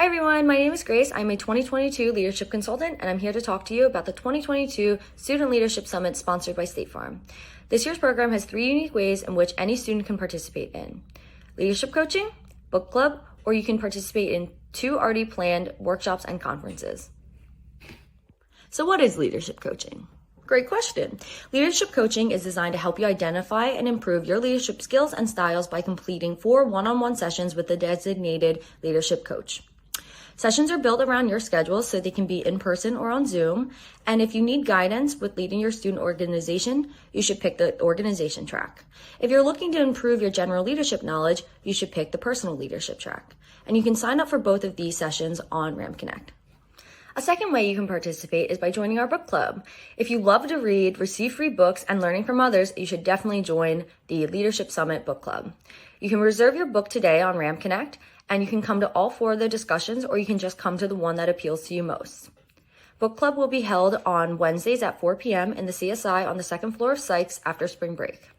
Hi everyone, my name is Grace. I'm a 2022 leadership consultant and I'm here to talk to you about the 2022 Student Leadership Summit sponsored by State Farm. This year's program has 3 unique ways in which any student can participate in: leadership coaching, book club, or you can participate in 2 already planned workshops and conferences. So what is leadership coaching? Great question. Leadership coaching is designed to help you identify and improve your leadership skills and styles by completing 4 one-on-one sessions with a designated leadership coach. Sessions are built around your schedule so they can be in person or on Zoom. And if you need guidance with leading your student organization, you should pick the organization track. If you're looking to improve your general leadership knowledge, you should pick the personal leadership track. And you can sign up for both of these sessions on RamConnect. A second way you can participate is by joining our book club. If you love to read, receive free books, and learning from others, you should definitely join the Leadership Summit book club. You can reserve your book today on RamConnect, and you can come to all 4 of the discussions, or you can just come to the one that appeals to you most. Book club will be held on Wednesdays at 4 p.m. in the CSI on the 2nd floor of Sykes after spring break.